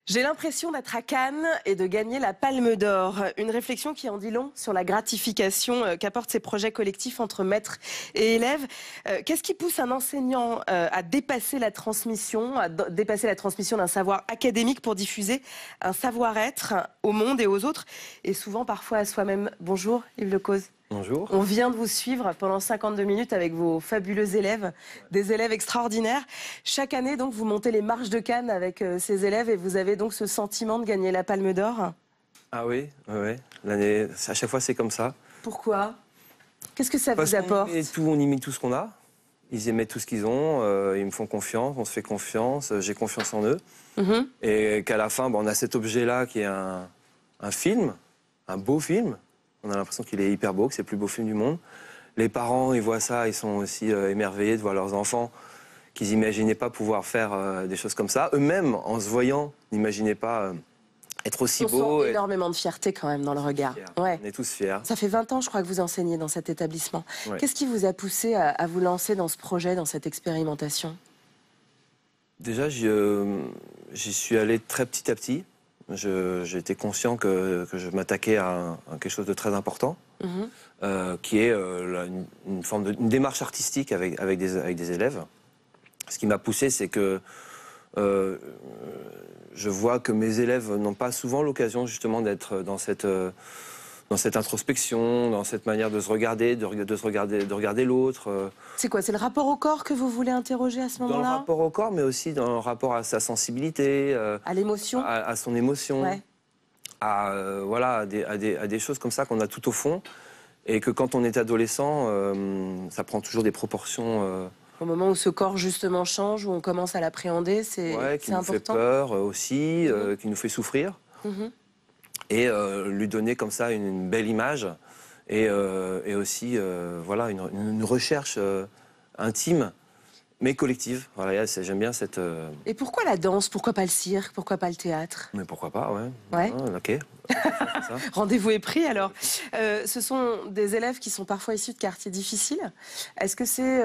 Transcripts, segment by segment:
J'ai l'impression d'être à Cannes et de gagner la Palme d'Or. Une réflexion qui en dit long sur la gratification qu'apportent ces projets collectifs entre maîtres et élèves. Qu'est-ce qui pousse un enseignant à dépasser la transmission, d'un savoir académique pour diffuser un savoir-être au monde et aux autres, et souvent parfois à soi-même? Bonjour Yves Lecause. Bonjour. On vient de vous suivre pendant 52 minutes avec vos fabuleux élèves, des élèves extraordinaires. Chaque année, donc, vous montez les marches de Cannes avec ces élèves et vous avez donc ce sentiment de gagner la Palme d'Or. Ah oui, oui. L'année, à chaque fois, c'est comme ça. Pourquoi? Qu'est-ce que ça Parce vous apporte? on y met tout ce qu'on a. Ils aimaient tout ce qu'ils ont, ils me font confiance, on se fait confiance, j'ai confiance en eux. Et qu'à la fin, on a cet objet-là qui est un film, un beau film. On a l'impression qu'il est hyper beau, que c'est le plus beau film du monde. Les parents, ils voient ça, ils sont aussi émerveillés de voir leurs enfants qu'ils n'imaginaient pas pouvoir faire des choses comme ça. Eux-mêmes, en se voyant, n'imaginaient pas être aussi beaux. On sent énormément de fierté quand même dans le regard. Ouais. On est tous fiers. Ça fait 20 ans, je crois, que vous enseignez dans cet établissement. Ouais. Qu'est-ce qui vous a poussé à vous lancer dans ce projet, dans cette expérimentation? Déjà, j'y suis allé très petit à petit. J'étais conscient que je m'attaquais à quelque chose de très important, qui est une démarche artistique avec des élèves. Ce qui m'a poussé, c'est que je vois que mes élèves n'ont pas souvent l'occasion justement d'être dans cette introspection, dans cette manière de se regarder, de regarder l'autre. C'est quoi? C'est le rapport au corps que vous voulez interroger à ce moment-là? Dans le rapport au corps, mais aussi dans le rapport à sa sensibilité, à l'émotion, à son émotion, ouais. à des choses comme ça qu'on a tout au fond, et que quand on est adolescent, ça prend toujours des proportions. Au moment où ce corps justement change, où on commence à l'appréhender, c'est Qui nous important. fait peur aussi, qui nous fait souffrir. Et lui donner comme ça une belle image et aussi une recherche intime mais collective. Voilà, j'aime bien cette... Et pourquoi la danse? Pourquoi pas le cirque? Pourquoi pas le théâtre? Mais pourquoi pas, ouais. Ouais. Ah, ok. Ça. Rendez-vous est pris alors. Ce sont des élèves qui sont parfois issus de quartiers difficiles. Est-ce que c'est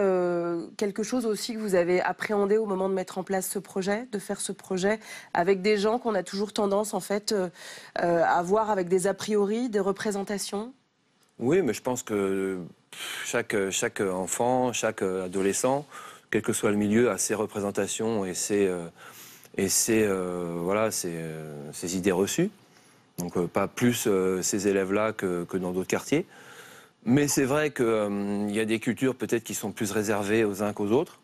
quelque chose aussi que vous avez appréhendé au moment de mettre en place ce projet, de faire ce projet avec des gens qu'on a toujours tendance en fait à voir avec des a priori, des représentations? Oui, mais je pense que chaque enfant, chaque adolescent, quel que soit le milieu, a ses représentations et ses idées reçues. Donc pas plus ces élèves-là que dans d'autres quartiers. Mais c'est vrai qu'il y a des cultures peut-être qui sont plus réservées aux uns qu'aux autres.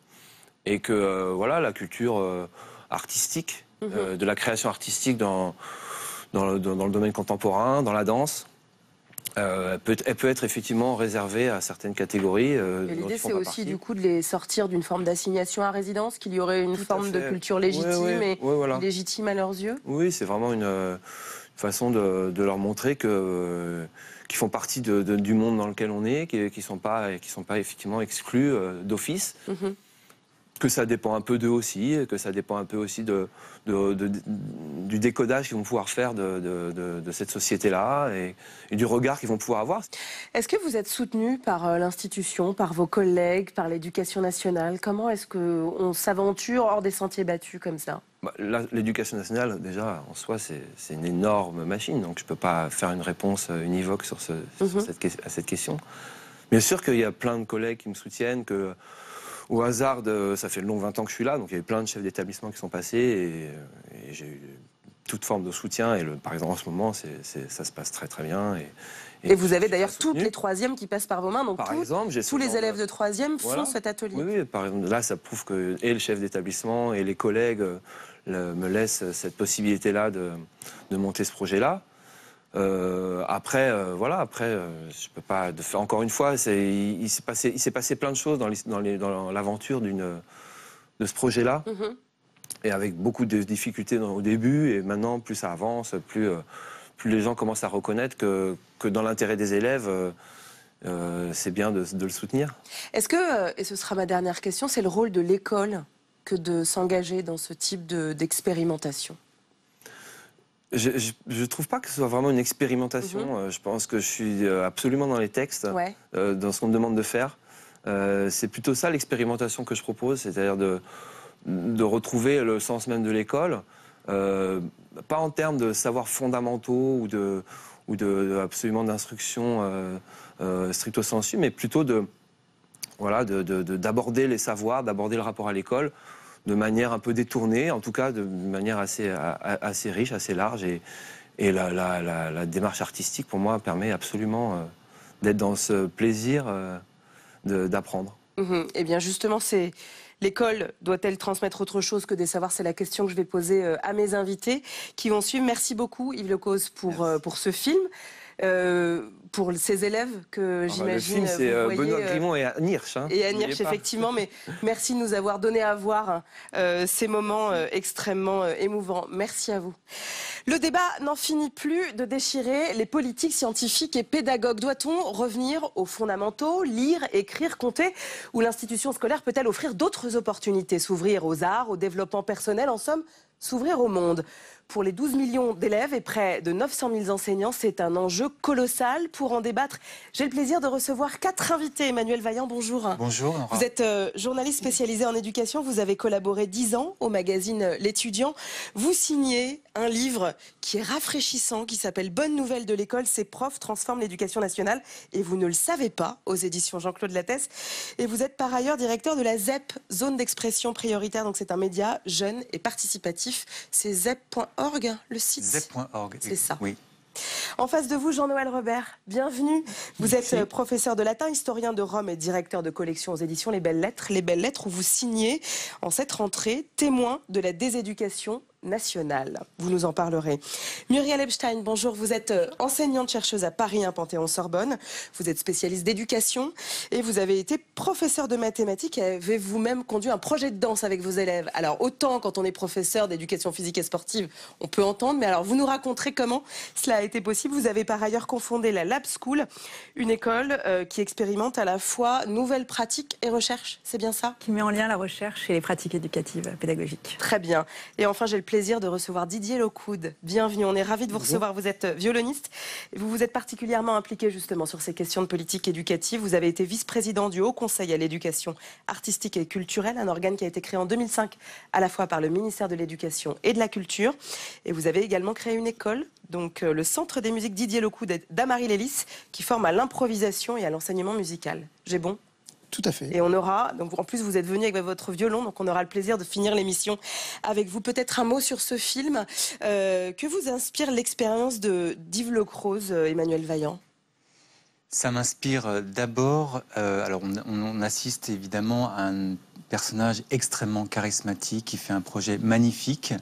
Et que la culture artistique, de la création artistique dans le domaine contemporain, dans la danse, elle peut être effectivement réservée à certaines catégories. Et l'idée, c'est aussi du coup de les sortir d'une forme d'assignation à résidence, qu'il y aurait une forme de culture légitime et légitime à leurs yeux. Oui, c'est vraiment une façon de leur montrer qu'ils font partie du monde dans lequel on est, qu'ils sont pas effectivement exclus d'office. Que ça dépend un peu d'eux aussi, que ça dépend un peu aussi du décodage qu'ils vont pouvoir faire de cette société-là et du regard qu'ils vont pouvoir avoir. Est-ce que vous êtes soutenu par l'institution, par vos collègues, par l'éducation nationale? Comment est-ce qu'on s'aventure hors des sentiers battus comme ça? L'éducation nationale, déjà, en soi, c'est une énorme machine, donc je ne peux pas faire une réponse univoque sur à cette question. Bien sûr qu'il y a plein de collègues qui me soutiennent, au hasard, ça fait long 20 ans que je suis là, donc il y a eu plein de chefs d'établissement qui sont passés et j'ai eu toute forme de soutien. Et par exemple, en ce moment, ça se passe très très bien. Et vous avez d'ailleurs toutes les troisièmes qui passent par vos mains, donc tous les élèves de troisième font cet atelier. Oui, par exemple, là, ça prouve que le chef d'établissement et les collègues me laissent cette possibilité-là de monter ce projet-là. Après, je peux pas. Encore une fois, il s'est passé plein de choses dans l'aventure de ce projet-là, et avec beaucoup de difficultés au début, et maintenant, plus ça avance, plus les gens commencent à reconnaître que dans l'intérêt des élèves, c'est bien de le soutenir. Est-ce que, et ce sera ma dernière question, c'est le rôle de l'école que de s'engager dans ce type d'expérimentation? Je ne trouve pas que ce soit vraiment une expérimentation. Je pense que je suis absolument dans les textes, dans ce qu'on me demande de faire. C'est plutôt ça l'expérimentation que je propose, c'est-à-dire de retrouver le sens même de l'école, pas en termes de savoirs fondamentaux absolument d'instruction stricto sensu, mais plutôt d'aborder les savoirs, d'aborder le rapport à l'école de manière un peu détournée, en tout cas de manière assez riche, assez large. Et la démarche artistique, pour moi, permet absolument d'être dans ce plaisir d'apprendre. Eh bien, justement, l'école doit-elle transmettre autre chose que des savoirs? C'est la question que je vais poser à mes invités qui vont suivre. Merci beaucoup, Yves Lecoz, pour ce film. Pour ces élèves que j'imagine. Le film, c'est Benoît Grimont et Anne Hirsch. Et Anne Hirsch, effectivement, mais merci de nous avoir donné à voir ces moments extrêmement émouvants. Merci à vous. Le débat n'en finit plus de déchirer les politiques scientifiques et pédagogues. Doit-on revenir aux fondamentaux, lire, écrire, compter? Ou l'institution scolaire peut-elle offrir d'autres opportunités, s'ouvrir aux arts, au développement personnel, en somme, s'ouvrir au monde? Pour les 12 millions d'élèves et près de 900 000 enseignants, c'est un enjeu colossal. Pour en débattre, j'ai le plaisir de recevoir 4 invités. Emmanuel Vaillant, bonjour. Bonjour. Vous êtes journaliste spécialisé en éducation. Vous avez collaboré 10 ans au magazine L'Étudiant. Vous signez un livre qui est rafraîchissant, qui s'appelle Bonne nouvelle de l'école, ces profs transforment l'éducation nationale. Et vous ne le savez pas, aux éditions Jean-Claude Lattès. Et vous êtes par ailleurs directeur de la ZEP, Zone d'expression prioritaire. Donc c'est un média jeune et participatif. C'est ZEP.org, le site. ZEP.org, c'est ça. Oui. En face de vous, Jean-Noël Robert, bienvenue. Vous êtes professeur de latin, historien de Rome et directeur de collection aux éditions Les Belles Lettres. Les Belles Lettres où vous signez en cette rentrée témoin de la déséducation nationale. Vous nous en parlerez. Muriel Epstein, bonjour. Vous êtes enseignante-chercheuse à Paris 1 Panthéon-Sorbonne. Vous êtes spécialiste d'éducation et vous avez été professeur de mathématiques et avez vous-même conduit un projet de danse avec vos élèves. Alors, autant quand on est professeur d'éducation physique et sportive, on peut entendre, mais alors vous nous raconterez comment cela a été possible. Vous avez par ailleurs confondé la Lab School, une école qui expérimente à la fois nouvelles pratiques et recherche. C'est bien ça? Qui met en lien la recherche et les pratiques éducatives pédagogiques. Très bien. Et enfin, j'ai le plaisir de recevoir Didier Locoud. Bienvenue, on est ravis de vous recevoir. Vous êtes violoniste et vous vous êtes particulièrement impliqué justement sur ces questions de politique éducative. Vous avez été vice-président du Haut Conseil à l'éducation artistique et culturelle, un organe qui a été créé en 2005 à la fois par le ministère de l'Éducation et de la Culture. Et vous avez également créé une école, donc le Centre des musiques Didier Locoud d'Amarie Lélis, qui forme à l'improvisation et à l'enseignement musical. J'ai bon? Tout à fait. Et on aura, donc en plus vous êtes venu avec votre violon, donc on aura le plaisir de finir l'émission avec vous. Peut-être un mot sur ce film. Que vous inspire l'expérience d'Yves Lecoz, Emmanuel Vaillant? Ça m'inspire d'abord, alors on assiste évidemment à un personnage extrêmement charismatique qui fait un projet magnifique.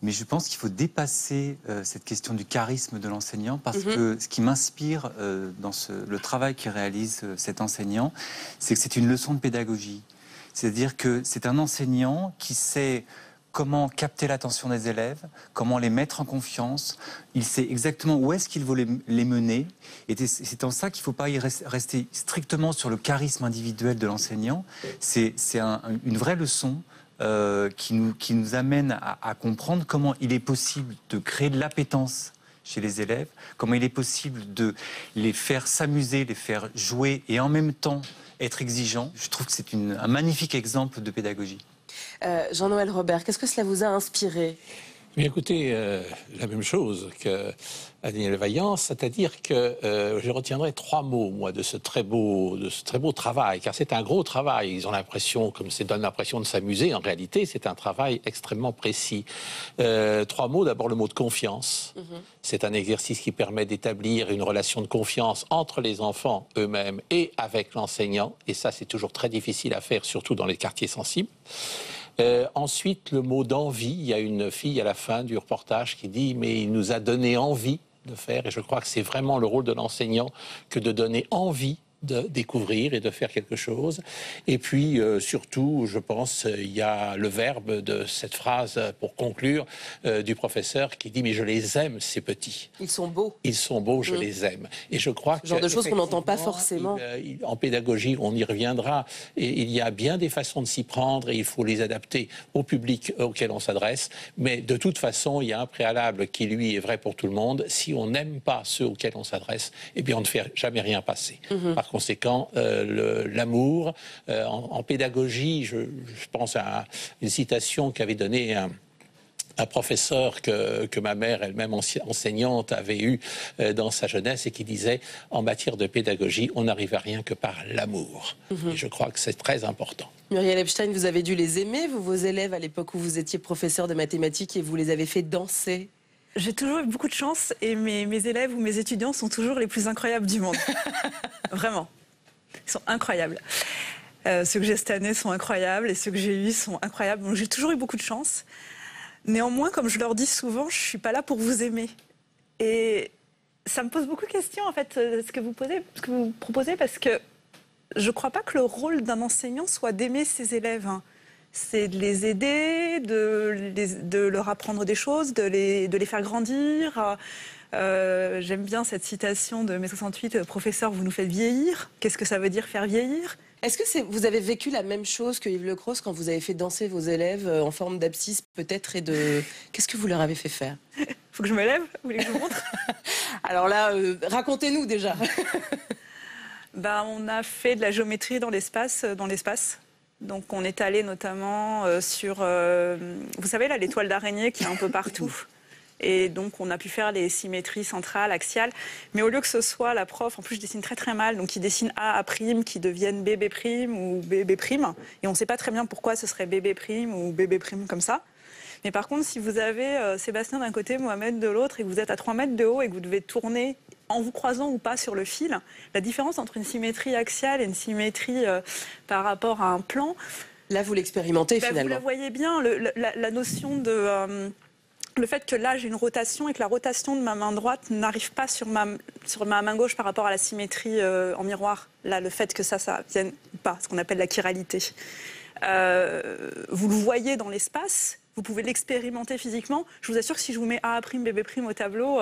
Mais je pense qu'il faut dépasser cette question du charisme de l'enseignant parce que ce qui m'inspire dans le travail qu'il réalise cet enseignant, c'est que c'est une leçon de pédagogie. C'est-à-dire que c'est un enseignant qui sait comment capter l'attention des élèves, comment les mettre en confiance. Il sait exactement où est-ce qu'il veut les mener. Et c'est en ça qu'il ne faut pas y rester strictement sur le charisme individuel de l'enseignant. C'est une vraie leçon qui nous amène à comprendre comment il est possible de créer de l'appétence chez les élèves, comment il est possible de les faire s'amuser, les faire jouer et en même temps être exigeants. Je trouve que c'est un magnifique exemple de pédagogie. Jean-Noël Robert, qu'est-ce que cela vous a inspiré? Mais écoutez, la même chose que Daniel Vaillant, c'est-à-dire que je retiendrai 3 mots, moi, de ce très beau travail, car c'est un gros travail. Ils ont l'impression, comme ça donne l'impression de s'amuser, en réalité, c'est un travail extrêmement précis. 3 mots, d'abord le mot de confiance. C'est un exercice qui permet d'établir une relation de confiance entre les enfants eux-mêmes et avec l'enseignant, et ça, c'est toujours très difficile à faire, surtout dans les quartiers sensibles. Ensuite, le mot d'envie. Il y a une fille à la fin du reportage qui dit « mais il nous a donné envie de faire ». Et je crois que c'est vraiment le rôle de l'enseignant que de donner envie de découvrir et de faire quelque chose. Et puis, surtout, je pense, il y a le verbe de cette phrase, pour conclure, du professeur qui dit « mais je les aime, ces petits ». Ils sont beaux. Ils sont beaux, je les aime. Et je crois que... Ce genre de choses qu'on n'entend pas forcément. En pédagogie, on y reviendra. Et il y a bien des façons de s'y prendre et il faut les adapter au public auquel on s'adresse. Mais de toute façon, il y a un préalable qui, lui, est vrai pour tout le monde. Si on n'aime pas ceux auxquels on s'adresse, eh bien, on ne fait jamais rien passer. Par conséquent, l'amour, en pédagogie, je pense à une citation qu'avait donnée un professeur que ma mère, elle-même enseignante, avait eu dans sa jeunesse et qui disait « En matière de pédagogie, on n'arrive à rien que par l'amour ». Et je crois que c'est très important. Muriel Epstein, vous avez dû les aimer, vos élèves, à l'époque où vous étiez professeur de mathématiques et vous les avez fait danser? J'ai toujours eu beaucoup de chance et mes élèves ou mes étudiants sont toujours les plus incroyables du monde. Vraiment. Ils sont incroyables. Ceux que j'ai cette année sont incroyables et ceux que j'ai eus sont incroyables. Donc j'ai toujours eu beaucoup de chance. Néanmoins, comme je leur dis souvent, je ne suis pas là pour vous aimer. Et ça me pose beaucoup de questions, en fait, ce que vous proposez, parce que je ne crois pas que le rôle d'un enseignant soit d'aimer ses élèves. C'est de les aider, de leur apprendre des choses, de les faire grandir. J'aime bien cette citation de mai 68, « Professeur, vous nous faites vieillir ». Qu'est-ce que ça veut dire, faire vieillir ? Est-ce que vous avez vécu la même chose que Yves Lecros quand vous avez fait danser vos élèves en forme d'abscisse peut-être et de... Qu'est-ce que vous leur avez fait faire? Faut que je me lève? Vous voulez que je vous montre? Alors là, racontez-nous déjà. On a fait de la géométrie dans l'espace. Donc on est allé notamment sur, vous savez là, l'étoile d'araignée qui est un peu partout. Et donc on a pu faire les symétries centrales, axiales. Mais au lieu que ce soit la prof, en plus je dessine très très mal, donc il dessine A, A', qui deviennent BB' ou BB'. Et on ne sait pas très bien pourquoi ce serait BB' ou BB' comme ça. Mais par contre, si vous avez Sébastien d'un côté, Mohamed de l'autre, et que vous êtes à 3 mètres de haut et que vous devez tourner en vous croisant ou pas sur le fil, la différence entre une symétrie axiale et une symétrie par rapport à un plan... Là, vous l'expérimentez finalement. Vous la voyez bien, la notion de... le fait que là, j'ai une rotation et que la rotation de ma main droite n'arrive pas sur ma main gauche par rapport à la symétrie en miroir. Là, le fait que ça vienne pas, ce qu'on appelle la chiralité. Vous le voyez dans l'espace, vous pouvez l'expérimenter physiquement. Je vous assure que si je vous mets A', BB' au tableau...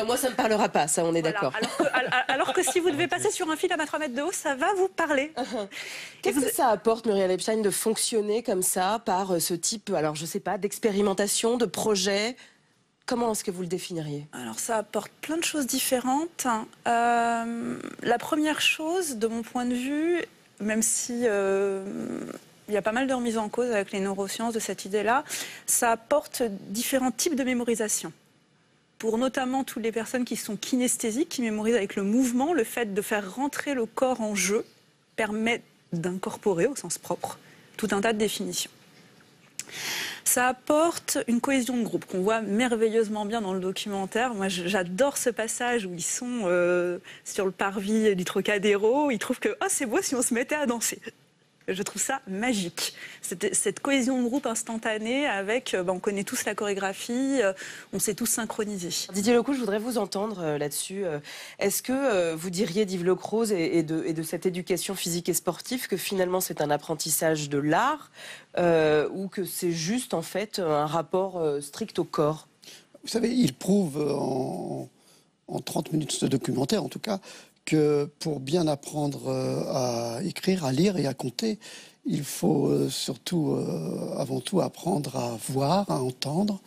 moi, ça ne me parlera pas, ça, on est d'accord. Alors que si vous devez passer sur un fil à 3 mètres de haut, ça va vous parler. Qu'est-ce que ça apporte, Muriel Epstein, de fonctionner comme ça, par ce type, alors je ne sais pas, d'expérimentation, de projet? Comment est-ce que vous le définiriez? Alors ça apporte plein de choses différentes. La première chose, de mon point de vue, même si... il y a pas mal de remises en cause avec les neurosciences de cette idée-là, ça apporte différents types de mémorisation. Pour notamment toutes les personnes qui sont kinesthésiques, qui mémorisent avec le mouvement, le fait de faire rentrer le corps en jeu permet d'incorporer, au sens propre, tout un tas de définitions. Ça apporte une cohésion de groupe qu'on voit merveilleusement bien dans le documentaire. Moi, j'adore ce passage où ils sont sur le parvis du Trocadéro. Ils trouvent que c'est beau si on se mettait à danser. Je trouve ça magique. Cette cohésion de groupe instantanée avec, on connaît tous la chorégraphie, on sait tous synchroniser. Didier Lecous, je voudrais vous entendre là-dessus. Est-ce que vous diriez d'Yves Lecros et de cette éducation physique et sportive que finalement c'est un apprentissage de l'art ou que c'est juste en fait un rapport strict au corps? Vous savez, il prouve en 30 minutes de documentaire en tout cas, que pour bien apprendre à écrire, à lire et à compter, il faut surtout, avant tout, apprendre à voir, à entendre,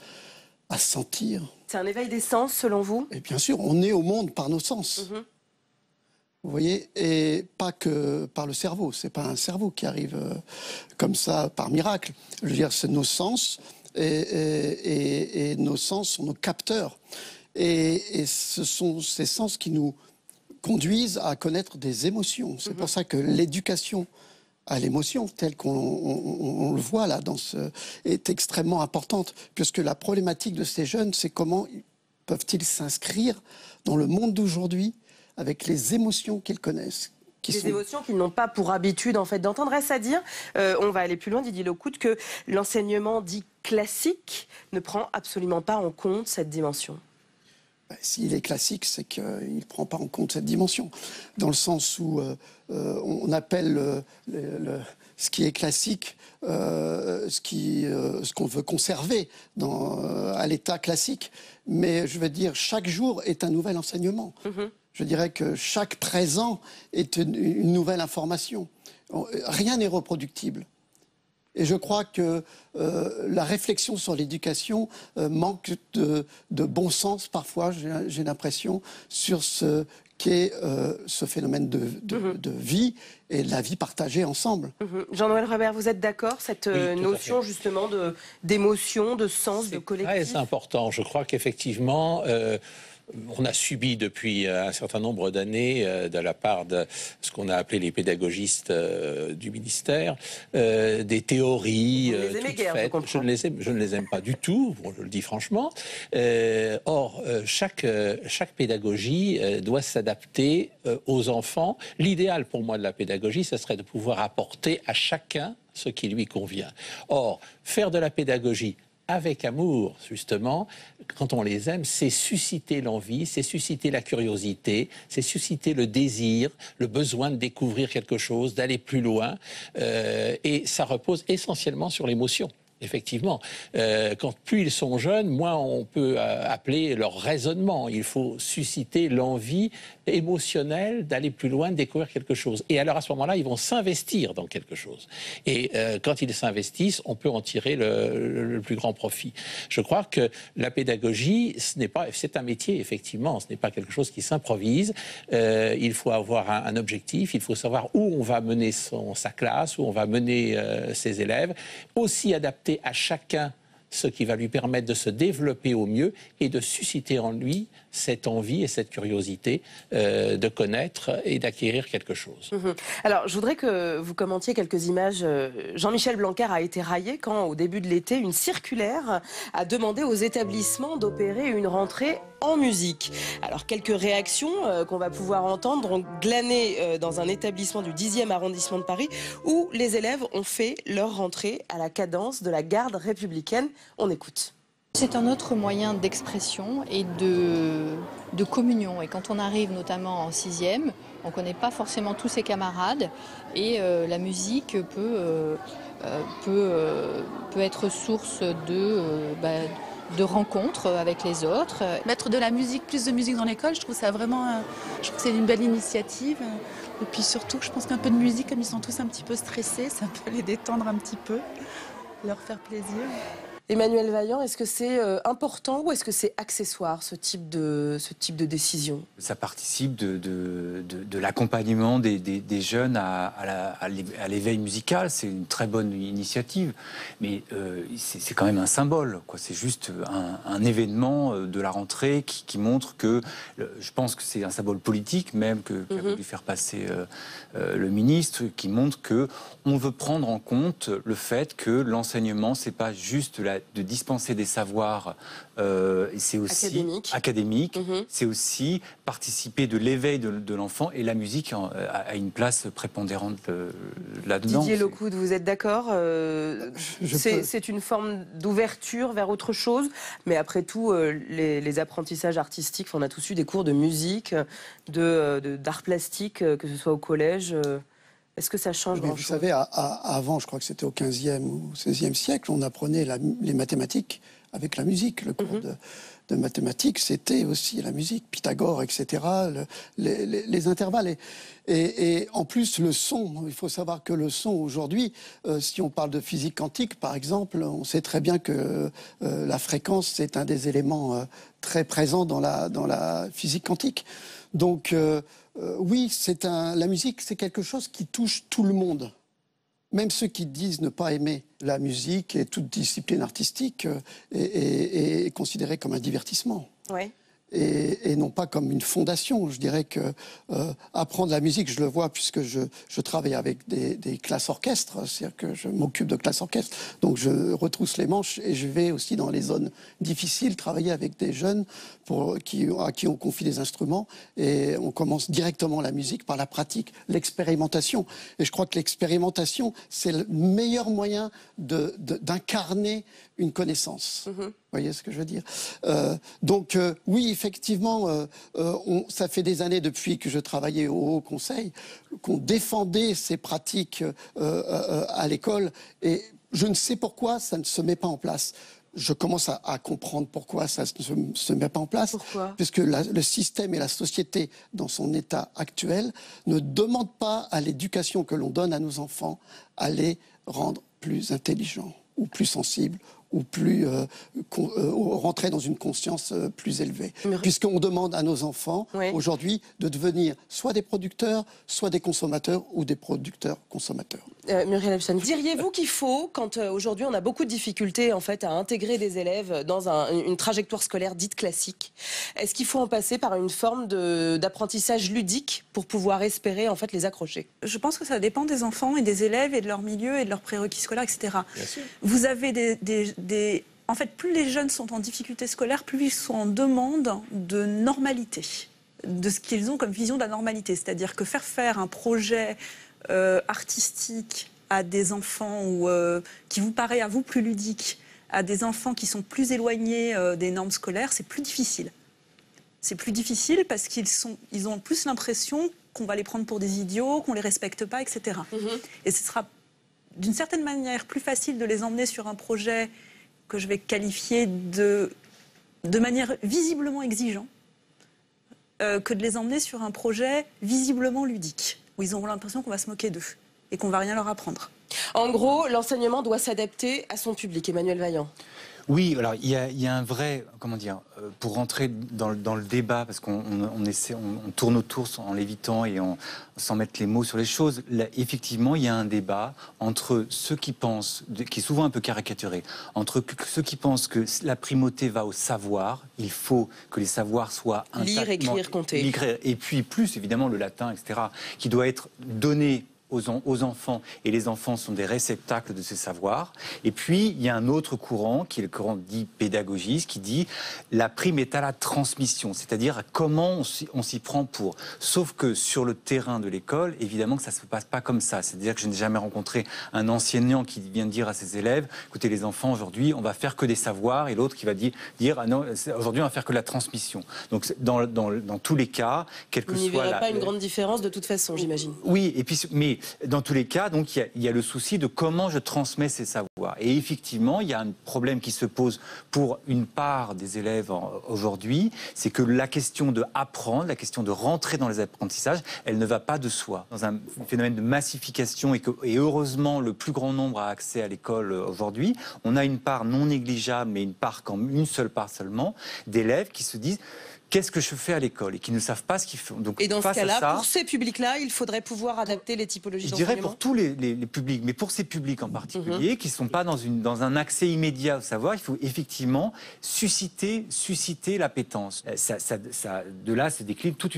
à sentir. C'est un éveil des sens, selon vous? Et bien sûr, on est au monde par nos sens. Vous voyez, et pas que par le cerveau. C'est pas un cerveau qui arrive comme ça par miracle. Je veux dire, c'est nos sens, et nos sens sont nos capteurs. Et ce sont ces sens qui nous conduisent à connaître des émotions. C'est pour ça que l'éducation à l'émotion, telle qu'on le voit là, est extrêmement importante, puisque la problématique de ces jeunes, c'est comment peuvent-ils s'inscrire dans le monde d'aujourd'hui avec les émotions qu'ils connaissent. Émotions qu'ils n'ont pas pour habitude en fait d'entendre. Est-ce à dire, on va aller plus loin, Didier Lecous, que l'enseignement dit classique ne prend absolument pas en compte cette dimension? S'il est classique, c'est qu'il ne prend pas en compte cette dimension. Dans le sens où on appelle ce qui est classique, ce qu'on veut conserver à l'état classique. Mais je veux dire, chaque jour est un nouvel enseignement. Je dirais que chaque présent est une nouvelle information. Rien n'est reproductible. Et je crois que la réflexion sur l'éducation manque de bon sens parfois, j'ai l'impression, sur ce qu'est ce phénomène de vie et de la vie partagée ensemble. Jean-Noël Robert, vous êtes d'accord, cette notion justement d'émotion, de sens, de collectif? C'est très important. Je crois qu'effectivement, on a subi depuis un certain nombre d'années de la part de ce qu'on a appelé les pédagogistes du ministère des théories toutes faites. Je ne les aime pas du tout, bon, je le dis franchement. Or, chaque pédagogie doit s'adapter aux enfants. L'idéal pour moi de la pédagogie, ce serait de pouvoir apporter à chacun ce qui lui convient. Or, faire de la pédagogie avec amour, justement, quand on les aime, c'est susciter l'envie, c'est susciter la curiosité, c'est susciter le désir, le besoin de découvrir quelque chose, d'aller plus loin. Et ça repose essentiellement sur l'émotion. Effectivement, quand plus ils sont jeunes, moins on peut appeler leur raisonnement. Il faut susciter l'envie émotionnelle d'aller plus loin, de découvrir quelque chose. Et alors à ce moment-là, ils vont s'investir dans quelque chose. Et quand ils s'investissent, on peut en tirer le plus grand profit. Je crois que la pédagogie, c'est un métier, effectivement. Ce n'est pas quelque chose qui s'improvise. Il faut avoir un objectif. Il faut savoir où on va mener sa classe, où on va mener ses élèves. Aussi adapter à chacun ce qui va lui permettre de se développer au mieux et de susciter en lui cette envie et cette curiosité de connaître et d'acquérir quelque chose. Alors, je voudrais que vous commentiez quelques images. Jean-Michel Blanquer a été raillé quand, au début de l'été, une circulaire a demandé aux établissements d'opérer une rentrée en musique. Alors, quelques réactions qu'on va pouvoir entendre ont glané dans un établissement du 10e arrondissement de Paris où les élèves ont fait leur rentrée à la cadence de la garde républicaine. On écoute. C'est un autre moyen d'expression et de communion. Et quand on arrive notamment en 6e, on ne connaît pas forcément tous ses camarades et la musique peut être source de rencontres avec les autres. Mettre de la musique, plus de musique dans l'école, je trouve ça vraiment, je trouve que c'est une belle initiative. Et puis surtout, je pense qu'un peu de musique, comme ils sont tous un petit peu stressés, ça peut les détendre un petit peu, leur faire plaisir. Emmanuel Vaillant, est-ce que c'est important ou est-ce que c'est accessoire, ce type de décision? Ça participe de l'accompagnement des jeunes à l'éveil musical. C'est une très bonne initiative, mais c'est quand même un symbole, quoi. C'est juste un événement de la rentrée qui montre que, je pense que c'est un symbole politique même qu'a voulu faire passer le ministre, qui montre que on veut prendre en compte le fait que l'enseignement, c'est pas juste de dispenser des savoirs, c'est aussi académique, c'est aussi participer de l'éveil de l'enfant, et la musique a une place prépondérante là-dedans. Didier Locoud, vous êtes d'accord? C'est une forme d'ouverture vers autre chose, mais après tout, les apprentissages artistiques, on a tous eu des cours de musique, d'art plastique, que ce soit au collège. Est-ce que ça change grand-chose? Vous savez, avant, je crois que c'était au XVe ou XVIe siècle, on apprenait les mathématiques avec la musique. Le cours de mathématiques, c'était aussi la musique, Pythagore, etc., les intervalles. Et en plus, le son, il faut savoir que le son, aujourd'hui, si on parle de physique quantique, par exemple, on sait très bien que la fréquence, c'est un des éléments très présents dans la physique quantique. Donc, oui, la musique, c'est quelque chose qui touche tout le monde. Même ceux qui disent ne pas aimer la musique et toute discipline artistique est considérée comme un divertissement. Ouais. Et non pas comme une fondation. Je dirais que apprendre la musique, je le vois puisque je travaille avec des classes orchestres, c'est-à-dire que je m'occupe de classes orchestres. Donc je retrousse les manches et je vais aussi dans les zones difficiles travailler avec des jeunes à qui on confie des instruments, et on commence directement la musique par la pratique, l'expérimentation. Et je crois que l'expérimentation, c'est le meilleur moyen d'incarner une connaissance. Vous voyez ce que je veux dire? Donc oui, effectivement, ça fait des années depuis que je travaillais au Haut Conseil qu'on défendait ces pratiques à l'école, et je ne sais pourquoi ça ne se met pas en place. Je commence à comprendre pourquoi ça ne se met pas en place. Pourquoi? Puisque le système et la société, dans son état actuel, ne demandent pas à l'éducation que l'on donne à nos enfants à les rendre plus intelligents ou plus sensibles ou plus rentrer dans une conscience plus élevée. Puisqu'on demande à nos enfants, aujourd'hui, de devenir soit des producteurs, soit des consommateurs ou des producteurs-consommateurs. Muriel Epstein, diriez-vous qu'il faut, quand aujourd'hui on a beaucoup de difficultés en fait, à intégrer des élèves dans une trajectoire scolaire dite classique, est-ce qu'il faut en passer par une forme d'apprentissage ludique pour pouvoir espérer en fait, les accrocher? Je pense que ça dépend des enfants et des élèves et de leur milieu et de leurs prérequis scolaires, etc. Vous avez en fait, plus les jeunes sont en difficulté scolaire, plus ils sont en demande de normalité, de ce qu'ils ont comme vision de la normalité. C'est-à-dire que faire un projet artistique à des enfants qui vous paraît à vous plus ludique, à des enfants qui sont plus éloignés des normes scolaires, c'est plus difficile. C'est plus difficile parce qu'ils ont plus l'impression qu'on va les prendre pour des idiots, qu'on les respecte pas, etc. Et ce sera d'une certaine manière plus facile de les emmener sur un projet que je vais qualifier de manière visiblement exigeante que de les emmener sur un projet visiblement ludique, où ils auront l'impression qu'on va se moquer d'eux et qu'on va rien leur apprendre. En gros, l'enseignement doit s'adapter à son public. Emmanuel Vaillant. Oui, alors il y a un vrai, comment dire, pour rentrer dans le débat, parce qu'on tourne autour en l'évitant et sans mettre les mots sur les choses. Là, effectivement, il y a un débat entre ceux qui pensent, qui est souvent un peu caricaturé, entre ceux qui pensent que la primauté va au savoir, il faut que les savoirs soient lire, écrire, compter, et puis plus évidemment le latin, etc., qui doit être donné aux enfants, et les enfants sont des réceptacles de ces savoirs. Et puis, il y a un autre courant, qui est le courant dit pédagogiste, qui dit la prime est à la transmission, c'est-à-dire à comment on s'y prend pour. Sauf que sur le terrain de l'école, évidemment que ça ne se passe pas comme ça. C'est-à-dire que je n'ai jamais rencontré un enseignant qui vient de dire à ses élèves, écoutez les enfants, aujourd'hui, on va faire que des savoirs, et l'autre qui va dire ah non, aujourd'hui, on va faire que de la transmission. Donc, dans tous les cas, quelle que soit il n'y verrait pas une grande différence de toute façon, j'imagine. Oui, et puis, mais dans tous les cas, donc, il y a le souci de comment je transmets ces savoirs. Et effectivement, il y a un problème qui se pose pour une part des élèves aujourd'hui, c'est que la question de apprendre, la question de rentrer dans les apprentissages, elle ne va pas de soi. Dans un phénomène de massification, et heureusement, le plus grand nombre a accès à l'école aujourd'hui, on a une part non négligeable, mais une seule part seulement, d'élèves qui se disent qu'est-ce que je fais à l'école et qui ne savent pas ce qu'ils font. Donc, et dans ce cas-là, pour ces publics-là, il faudrait pouvoir adapter les typologies d'enseignement. Je dirais pour tous les publics, mais pour ces publics en particulier, qui ne sont pas dans un accès immédiat au savoir, il faut effectivement susciter l'appétence. De là se décline toute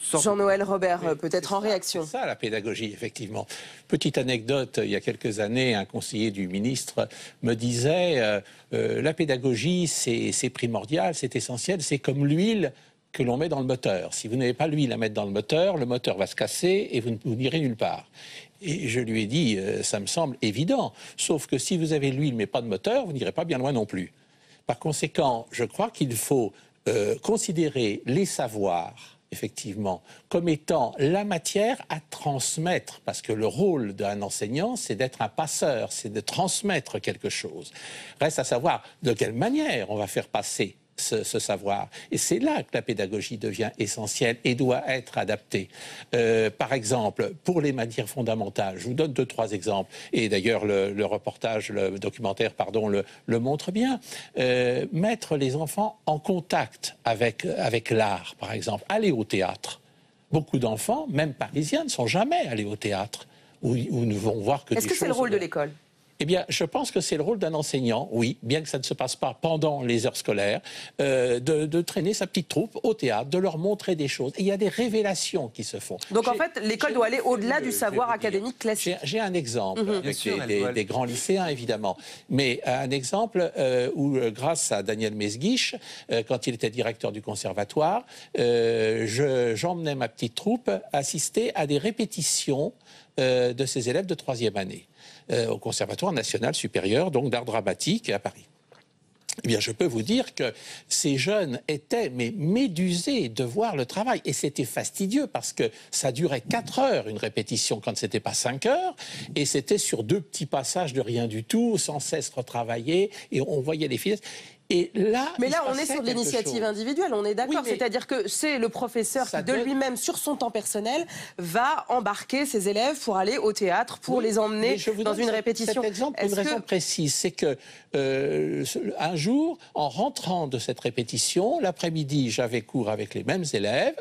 sorte... Jean-Noël Robert, peut-être en réaction. C'est ça la pédagogie, effectivement. Petite anecdote, il y a quelques années, un conseiller du ministre me disait la pédagogie, c'est primordial, c'est essentiel, c'est comme l'huile que l'on met dans le moteur. Si vous n'avez pas l'huile à mettre dans le moteur va se casser et vous n'irez nulle part. Et je lui ai dit, ça me semble évident, sauf que si vous avez l'huile mais pas de moteur, vous n'irez pas bien loin non plus. Par conséquent, je crois qu'il faut considérer les savoirs, effectivement, comme étant la matière à transmettre, parce que le rôle d'un enseignant, c'est d'être un passeur, c'est de transmettre quelque chose. Reste à savoir de quelle manière on va faire passer ce savoir. Et c'est là que la pédagogie devient essentielle et doit être adaptée. Par exemple, pour les matières fondamentales, je vous donne 2-3 exemples, et d'ailleurs le reportage, le documentaire, le montre bien. Mettre les enfants en contact avec l'art, par exemple. Aller au théâtre. Beaucoup d'enfants, même parisiens, ne sont jamais allés au théâtre, où ne vont voir que des choses... Est-ce que c'est le rôle de l'école ? Eh bien, je pense que c'est le rôle d'un enseignant, oui, bien que ça ne se passe pas pendant les heures scolaires, de traîner sa petite troupe au théâtre, de leur montrer des choses. Et il y a des révélations qui se font. Donc en fait, l'école doit aller au-delà du savoir académique classique. J'ai un exemple, avec des grands lycéens, évidemment. Mais un exemple où, grâce à Daniel Mesguich, quand il était directeur du conservatoire, j'emmenais ma petite troupe assister à des répétitions de ses élèves de 3e année. Au Conservatoire national supérieur, donc d'art dramatique à Paris. Eh bien, je peux vous dire que ces jeunes étaient médusés de voir le travail. Et c'était fastidieux parce que ça durait 4 heures, une répétition, quand c'était pas 5 heures. Et c'était sur 2 petits passages de rien du tout, sans cesse retravaillés. Et on voyait les finesses. Et là, mais là, on est sur de l'initiative individuelle, on est d'accord. Oui, c'est-à-dire que c'est le professeur qui, de lui-même, sur son temps personnel, va embarquer ses élèves pour aller au théâtre, pour les emmener dans une répétition. Cet exemple, une raison précise, c'est que un jour, en rentrant de cette répétition, l'après-midi, j'avais cours avec les mêmes élèves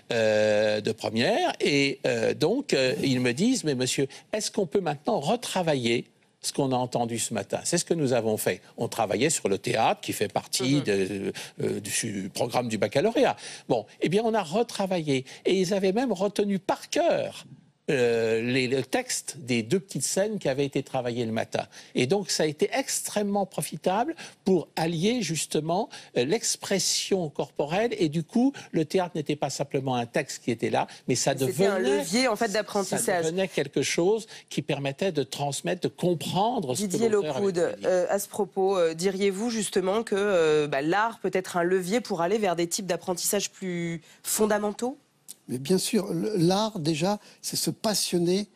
de première, et donc ils me disent, mais monsieur, est-ce qu'on peut maintenant retravailler ce qu'on a entendu ce matin? C'est ce que nous avons fait. On travaillait sur le théâtre, qui fait partie du programme du baccalauréat. Bon, eh bien, on a retravaillé. Et ils avaient même retenu par cœur le texte des 2 petites scènes qui avaient été travaillées le matin. Et donc, ça a été extrêmement profitable pour allier justement l'expression corporelle. Et du coup, le théâtre n'était pas simplement un texte qui était là, mais ça devenait un levier en fait d'apprentissage. Ça devenait quelque chose qui permettait de transmettre, de comprendre ce que l'auteur avait dit. À ce propos, diriez-vous justement que l'art peut être un levier pour aller vers des types d'apprentissage plus fondamentaux? Mais bien sûr, l'art, déjà, c'est se passionner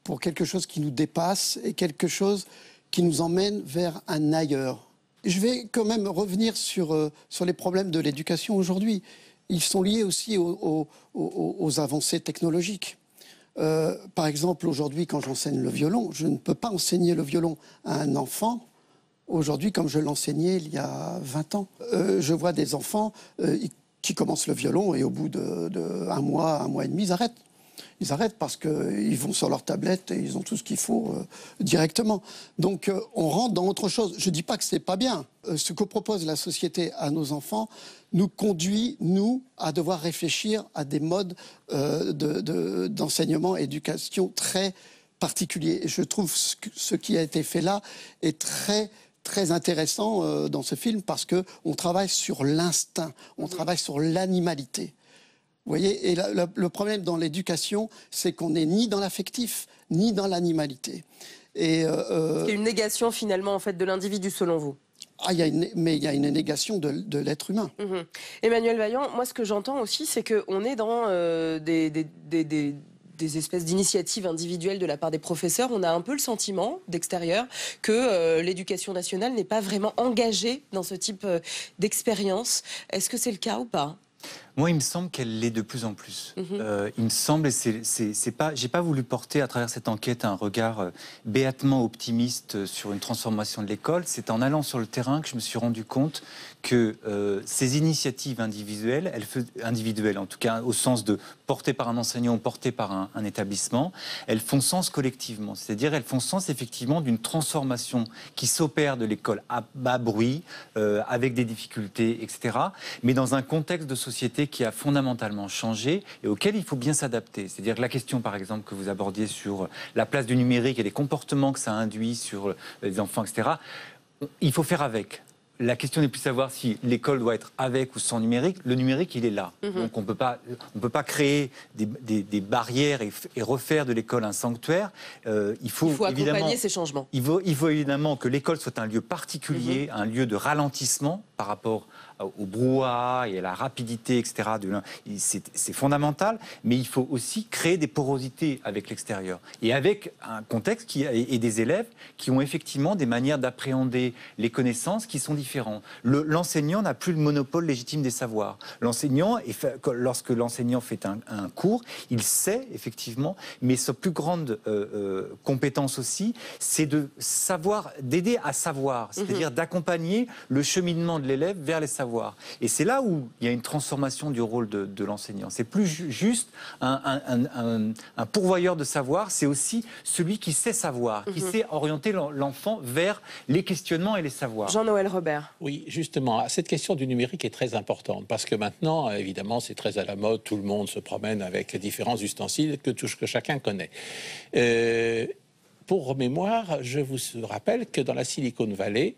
pour quelque chose qui nous dépasse et quelque chose qui nous emmène vers un ailleurs. Je vais quand même revenir sur les problèmes de l'éducation aujourd'hui. Ils sont liés aussi aux avancées technologiques. Par exemple, aujourd'hui, quand j'enseigne le violon, je ne peux pas enseigner le violon à un enfant aujourd'hui comme je l'enseignais il y a 20 ans. Je vois des enfants qui commencent le violon et au bout d'un mois, 1 mois et demi, ils arrêtent. Ils arrêtent parce qu'ils vont sur leur tablette et ils ont tout ce qu'il faut directement. Donc on rentre dans autre chose. Je ne dis pas que ce n'est pas bien. Ce que propose la société à nos enfants nous conduit, nous, à devoir réfléchir à des modes d'enseignement et d'éducation très particuliers. Et je trouve ce qui a été fait là est très intéressant dans ce film parce qu'on travaille sur l'instinct, on travaille sur l'animalité. Vous voyez, et le problème dans l'éducation, c'est qu'on n'est ni dans l'affectif, ni dans l'animalité. C'est une négation finalement en fait de l'individu selon vous? Mais il y a une négation de l'être humain. Emmanuel Vaillant, moi ce que j'entends aussi, c'est qu'on est dans des espèces d'initiatives individuelles de la part des professeurs. On a un peu le sentiment d'extérieur que l'éducation nationale n'est pas vraiment engagée dans ce type d'expérience. Est-ce que c'est le cas ou pas? Moi, il me semble qu'elle l'est de plus en plus. Il me semble, et j'ai pas voulu porter à travers cette enquête un regard béatement optimiste sur une transformation de l'école. C'est en allant sur le terrain que je me suis rendu compte que ces initiatives individuelles, en tout cas au sens de portées par un enseignant ou portées par un établissement, elles font sens collectivement. C'est-à-dire elles font sens effectivement d'une transformation qui s'opère de l'école à bas bruit, avec des difficultés, etc. Mais dans un contexte de société qui a fondamentalement changé et auquel il faut bien s'adapter. C'est-à-dire que la question, par exemple, que vous abordiez sur la place du numérique et les comportements que ça induit sur les enfants, etc., il faut faire avec. La question n'est plus de savoir si l'école doit être avec ou sans numérique. Le numérique, il est là. Donc on ne peut pas créer des barrières et refaire de l'école un sanctuaire. Il faut accompagner ces changements. Il faut évidemment que l'école soit un lieu particulier, un lieu de ralentissement par rapport au brouhaha et à la rapidité, etc. C'est fondamental, mais il faut aussi créer des porosités avec l'extérieur. Et avec un contexte et des élèves qui ont effectivement des manières d'appréhender les connaissances qui sont différentes. L'enseignant n'a plus le monopole légitime des savoirs. L'enseignant, lorsque l'enseignant fait un cours, il sait effectivement, mais sa plus grande compétence aussi, c'est d'aider à savoir, c'est-à-dire d'accompagner le cheminement de l'élève vers les savoirs. Et c'est là où il y a une transformation du rôle de l'enseignant. C'est plus juste un pourvoyeur de savoir, c'est aussi celui qui sait savoir, qui sait orienter l'enfant vers les questionnements et les savoirs. Jean-Noël Robert. Oui, justement, cette question du numérique est très importante parce que maintenant, évidemment, c'est très à la mode, tout le monde se promène avec différents ustensiles que chacun connaît. Pour mémoire, je vous rappelle que dans la Silicon Valley,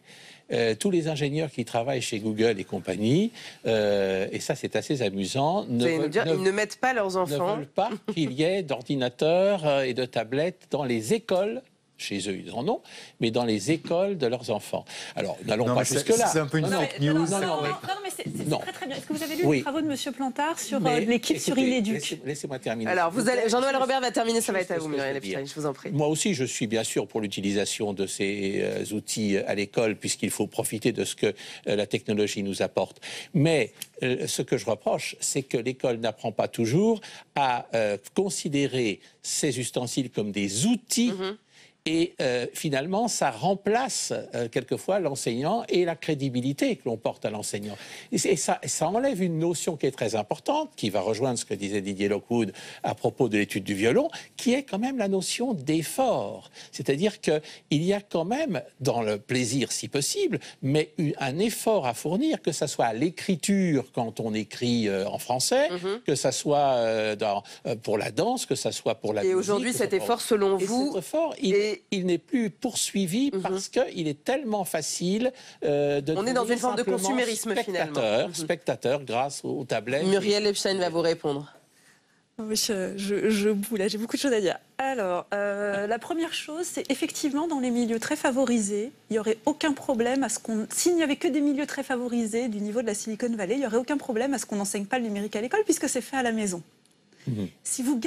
tous les ingénieurs qui travaillent chez Google et compagnie, et ça c'est assez amusant, ils ne mettent pas leurs enfants. Ne veulent pas qu'il y ait d'ordinateurs et de tablettes dans les écoles chez eux, ils en ont, mais dans les écoles de leurs enfants. Alors, n'allons pas jusque-là. C'est un peu une fake news. Non, mais c'est très très bien. Est-ce que vous avez lu les travaux de M. Plantard sur l'équipe sur Inéduc? Laissez-moi terminer. Alors, Jean-Noël Robert va terminer, ça va être à vous, Muriel Epstein, je vous en prie. Moi aussi, je suis bien sûr pour l'utilisation de ces outils à l'école, puisqu'il faut profiter de ce que la technologie nous apporte. Mais ce que je reproche, c'est que l'école n'apprend pas toujours à considérer ces ustensiles comme des outils. Et finalement, ça remplace quelquefois l'enseignant et la crédibilité que l'on porte à l'enseignant. Et ça enlève une notion qui est très importante, qui va rejoindre ce que disait Didier Lockwood à propos de l'étude du violon, qui est quand même la notion d'effort. C'est-à-dire qu'il y a quand même, dans le plaisir si possible, mais un effort à fournir, que ça soit à l'écriture quand on écrit en français, que ça soit pour la danse, que ça soit pour la musique. Et aujourd'hui, cet effort, selon vous, cet effort, il n'est plus poursuivi parce qu'il est tellement facile de... On est dans une forme de consumérisme, finalement. Spectateur grâce aux tablettes. Muriel Epstein va vous répondre. Oui, je boule, j'ai beaucoup de choses à dire. Alors, la première chose, c'est effectivement dans les milieux très favorisés, il n'y aurait aucun problème à ce qu'on... S'il n'y avait que des milieux très favorisés du niveau de la Silicon Valley, il n'y aurait aucun problème à ce qu'on n'enseigne pas le numérique à l'école puisque c'est fait à la maison. Si vous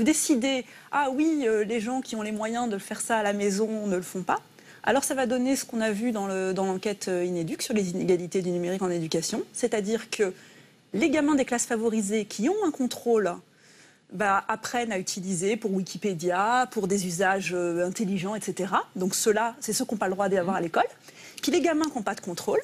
décidez, ah oui, les gens qui ont les moyens de faire ça à la maison ne le font pas, alors ça va donner ce qu'on a vu dans l'enquête Inéduc sur les inégalités du numérique en éducation, c'est-à-dire que les gamins des classes favorisées qui ont un contrôle apprennent à utiliser pour Wikipédia, pour des usages intelligents, etc. Donc ceux-là, c'est ceux qui n'ont pas le droit d'avoir à l'école. Puis les gamins qui n'ont pas de contrôle,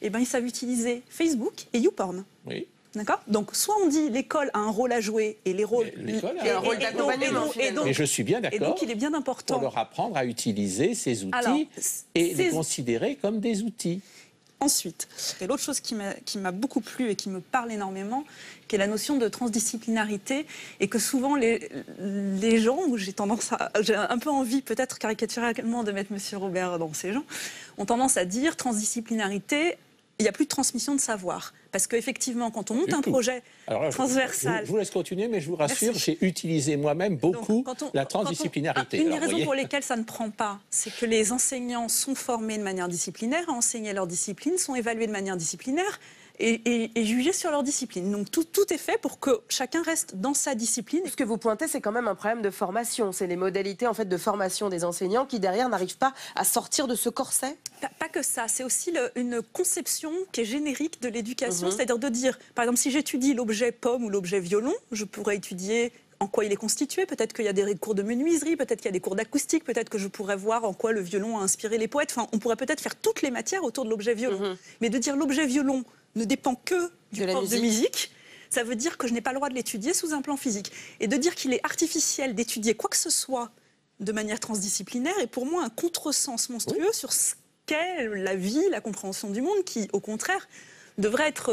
ils savent utiliser Facebook et YouPorn. Oui. D'accord ? Donc, soit on dit l'école a un rôle à jouer et les rôles... L'école a un rôle d'accompagnement, finalement. Et je suis bien d'accord. Et donc, il est bien important... Pour leur apprendre à utiliser ces outils et les considérer comme des outils. Ensuite, et l'autre chose qui m'a beaucoup plu et qui me parle énormément, qui est la notion de transdisciplinarité, et que souvent les gens, j'ai un peu envie, peut-être caricaturalement, de mettre M. Robert dans ces gens, ont tendance à dire transdisciplinarité, il n'y a plus de transmission de savoir. Parce qu'effectivement, quand on monte un projet transversal... Je vous laisse continuer, mais je vous rassure, j'ai utilisé moi-même beaucoup la transdisciplinarité. Une des raisons pour lesquelles ça ne prend pas, c'est que les enseignants sont formés de manière disciplinaire, à enseigner leur discipline, sont évalués de manière disciplinaire et jugés sur leur discipline. Donc tout est fait pour que chacun reste dans sa discipline. Ce que vous pointez, c'est quand même un problème de formation. C'est les modalités en fait, de formation des enseignants qui, derrière, n'arrivent pas à sortir de ce corset. Pas que ça, c'est aussi une conception qui est générique de l'éducation, c'est-à-dire de dire, par exemple, si j'étudie l'objet pomme ou l'objet violon, je pourrais étudier en quoi il est constitué, peut-être qu'il y a des cours de menuiserie, peut-être qu'il y a des cours d'acoustique, peut-être que je pourrais voir en quoi le violon a inspiré les poètes, enfin, on pourrait peut-être faire toutes les matières autour de l'objet violon. Mais de dire l'objet violon ne dépend que du prof de musique, ça veut dire que je n'ai pas le droit de l'étudier sous un plan physique. Et de dire qu'il est artificiel d'étudier quoi que ce soit de manière transdisciplinaire est pour moi un contresens monstrueux sur ce qu'est la vie, la compréhension du monde, qui, au contraire, devrait être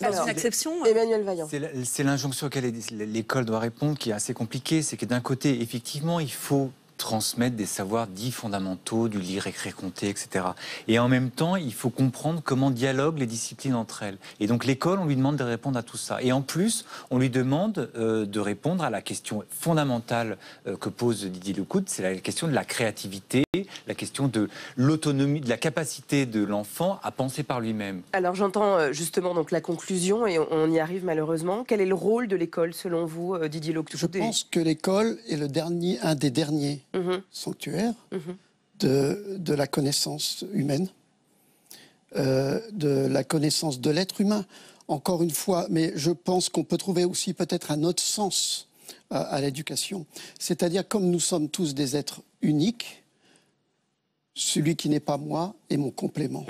dans une exception. Emmanuel Vaillant. C'est l'injonction à laquelle l'école doit répondre qui est assez compliquée. C'est que d'un côté, effectivement, il faut transmettre des savoirs dits fondamentaux, du lire, écrire, compter, etc. Et en même temps, il faut comprendre comment dialoguent les disciplines entre elles. Et donc l'école, on lui demande de répondre à tout ça. Et en plus, on lui demande de répondre à la question fondamentale que pose Didier Lockwood, c'est la question de la créativité, la question de l'autonomie, de la capacité de l'enfant à penser par lui-même. Alors j'entends justement donc la conclusion et on y arrive malheureusement. Quel est le rôle de l'école selon vous, Didier Lockwood ? Je pense que l'école est un des derniers sanctuaire de la connaissance humaine, de la connaissance de l'être humain. Encore une fois, mais je pense qu'on peut trouver aussi peut-être un autre sens à l'éducation. C'est-à-dire, comme nous sommes tous des êtres uniques, celui qui n'est pas moi est mon complément.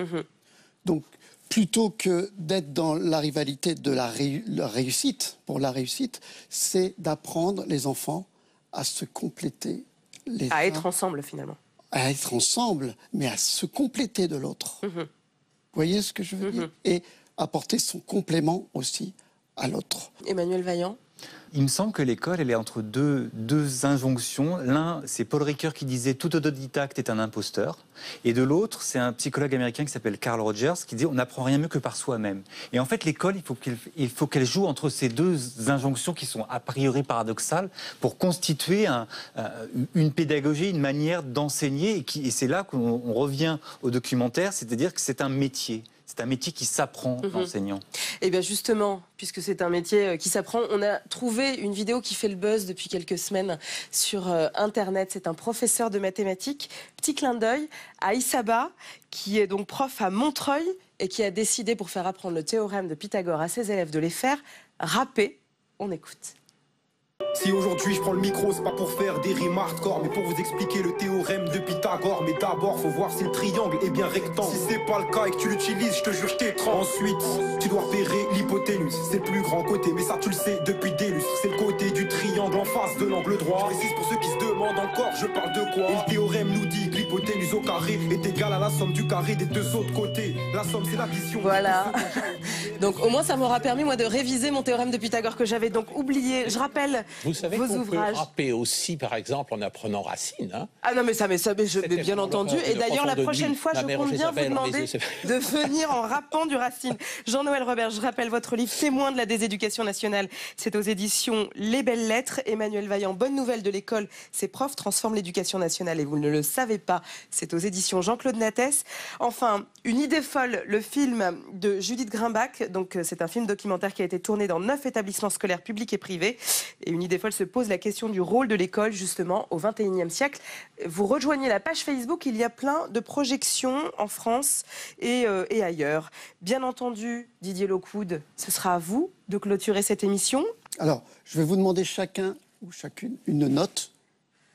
Donc, plutôt que d'être dans la rivalité de la réussite, pour la réussite, c'est d'apprendre les enfants à se compléter. À être ensemble, finalement. À être ensemble, mais à se compléter de l'autre. Vous voyez ce que je veux dire ? Et apporter son complément aussi à l'autre. Emmanuel Vaillant ? Il me semble que l'école, elle est entre deux injonctions. L'un, c'est Paul Ricoeur qui disait « tout autodidacte est un imposteur ». Et de l'autre, c'est un psychologue américain qui s'appelle Carl Rogers qui dit « on n'apprend rien mieux que par soi-même ». Et en fait, l'école, il faut qu'elle joue entre ces deux injonctions qui sont a priori paradoxales pour constituer une pédagogie, une manière d'enseigner. Et c'est là qu'on revient au documentaire, c'est-à-dire que c'est un métier. C'est un métier qui s'apprend, l'enseignant. Et bien justement, puisque c'est un métier qui s'apprend, on a trouvé une vidéo qui fait le buzz depuis quelques semaines sur Internet. C'est un professeur de mathématiques, petit clin d'œil, à Issaba, qui est donc prof à Montreuil et qui a décidé, pour faire apprendre le théorème de Pythagore à ses élèves, de les faire rapper. On écoute. Si aujourd'hui je prends le micro, c'est pas pour faire des rimes hardcore, mais pour vous expliquer le théorème de Pythagore. Mais d'abord, faut voir si le triangle est bien rectangle. Si c'est pas le cas et que tu l'utilises, je te jure, je t'étrangle. Ensuite, tu dois repérer l'hypoténuse. C'est le plus grand côté, mais ça tu le sais depuis des lustres. C'est le côté du triangle en face de l'angle droit. Je précise pour ceux qui se demandent encore, je parle de quoi. Et le théorème nous dit que l'hypoténuse au carré est égale à la somme du carré des deux autres côtés. La somme, c'est la vision. Voilà. Donc au moins, ça m'aura permis, moi, de réviser mon théorème de Pythagore que j'avais donc oublié. Je rappelle. Vous savez qu'on peut rapper aussi, par exemple, en apprenant Racine. Hein. Ah non, mais ça, bien entendu. Et d'ailleurs, la prochaine fois, je compte bien vous demander de venir en rappant du Racine. Jean-Noël Robert, je rappelle votre livre Témoin de la déséducation nationale. C'est aux éditions Les Belles Lettres. Emmanuel Vaillant, bonne nouvelle de l'école. Ces profs transforment l'éducation nationale et vous ne le savez pas. C'est aux éditions Jean-Claude Nattès. Enfin, Une idée folle, le film de Judith Grimbach. Donc, c'est un film documentaire qui a été tourné dans 9 établissements scolaires publics et privés. Et Une idée folle se pose la question du rôle de l'école, justement, au XXIe siècle. Vous rejoignez la page Facebook, il y a plein de projections en France et ailleurs. Bien entendu, Didier Lockwood, ce sera à vous de clôturer cette émission. Alors, je vais vous demander chacun ou chacune une note,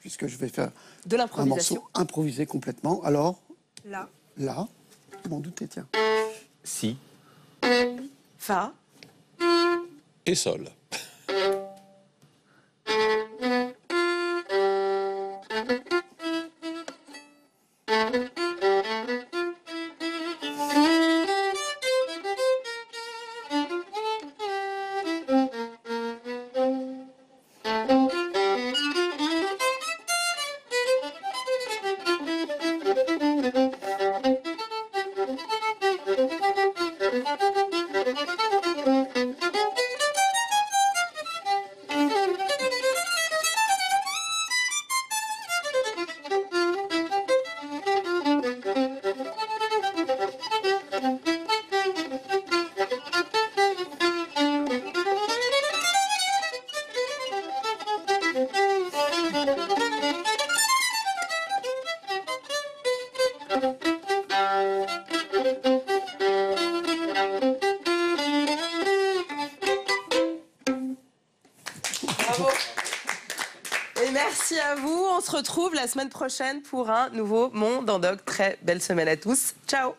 puisque je vais faire de un morceau improvisé complètement. Alors, là, je m'en doutais, tiens. Si. Fa. Et sol. Bravo. Et merci à vous. On se retrouve la semaine prochaine pour un nouveau Monde en Doc. Très belle semaine à tous. Ciao.